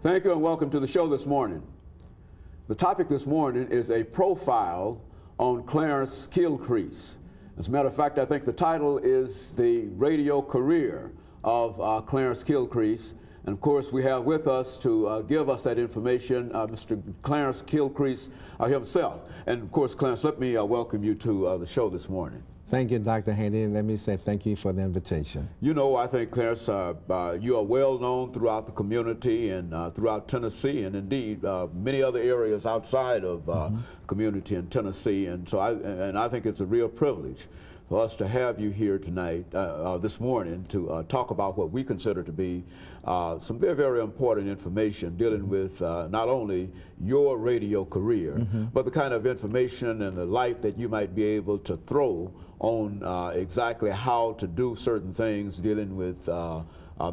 Thank you and welcome to the show this morning. The topic this morning is a profile on Clarence Kilcrease. As a matter of fact, I think the title is The Radio Career of Clarence Kilcrease. And of course, we have with us to give us that information Mr. Clarence Kilcrease himself. And of course, Clarence, let me welcome you to the show this morning. Thank you, Dr. Haney, and let me say thank you for the invitation. You know, I think, Clarence, you are well known throughout the community and throughout Tennessee, and indeed many other areas outside of community in Tennessee. And so I think it's a real privilege for us to have you here tonight, this morning, to talk about what we consider to be some very, very important information dealing with not only your radio career, but the kind of information and the light that you might be able to throw on exactly how to do certain things dealing with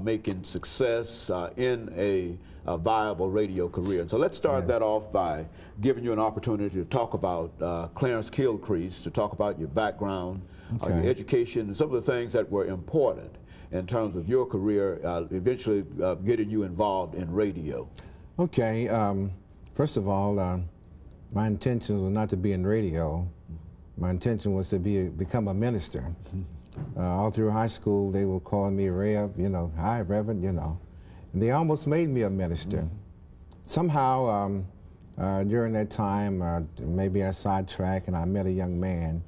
making success in a viable radio career. And so let's start that off by giving you an opportunity to talk about Clarence Kilcrease, to talk about your background, your education, and some of the things that were important in terms of your career, eventually getting you involved in radio. Okay, first of all, my intention was not to be in radio. My intention was to become a minister. All through high school, they were calling me Rev, you know, hi, Reverend, you know. And they almost made me a minister. Somehow, during that time, maybe I sidetracked and I met a young man.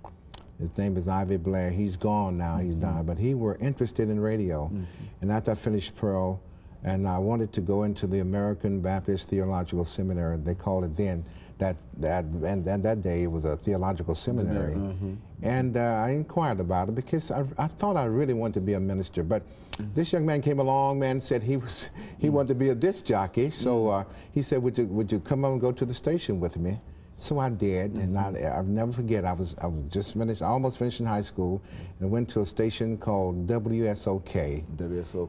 His name is Ivy Blair. He's gone now, he's died, but he were interested in radio. And after I finished Pearl, and I wanted to go into the American Baptist Theological Seminary, they called it then. That day it was a theological seminary. And I inquired about it because I thought I really wanted to be a minister. But this young man came along, man, said he wanted to be a disc jockey. So he said, would you come on and go to the station with me? So I did, and I'll never forget, I was just finished, I almost finished in high school, and went to a station called WSOK.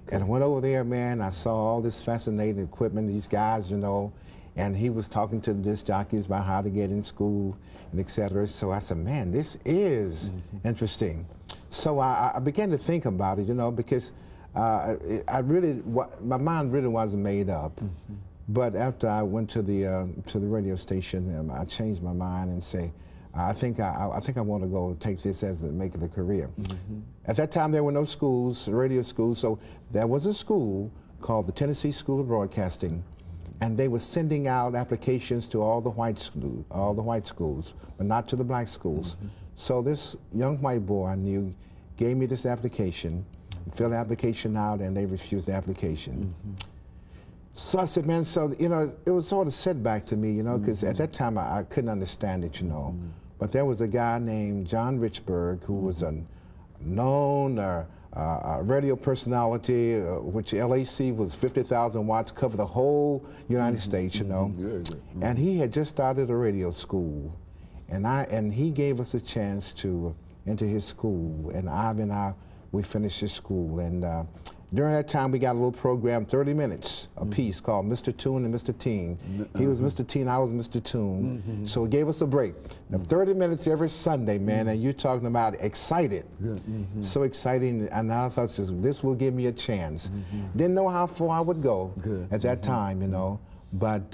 And I went over there, man, I saw all this fascinating equipment, these guys, you know, and he was talking to the disc jockeys about how to get in school and et cetera. So I said, man, this is interesting. So I began to think about it, you know, because my mind really wasn't made up. But after I went to the radio station, I changed my mind and say, I think I want to go take this as make it a career. At that time, there were no schools, radio schools, so there was a school called the Tennessee School of Broadcasting, and they were sending out applications to all the white schools, but not to the black schools. So this young white boy I knew gave me this application, filled the application out, and they refused the application. So I said, man, so, you know, it was sort of setback to me, you know, because at that time I couldn't understand it, you know. But there was a guy named John Richburg who was a known radio personality, which LAC was 50,000 watts, covered the whole United States, you know. And he had just started a radio school. And he gave us a chance to enter his school. And Ivy and I, we finished his school. And during that time, we got a little program, 30 minutes a piece, called Mr. Tune and Mr. Teen. He was Mr. Teen, I was Mr. Tune. So he gave us a break. Now, 30 minutes every Sunday, man, and you're talking about excited. So exciting, and I thought, this will give me a chance. Didn't know how far I would go at that time, you know, but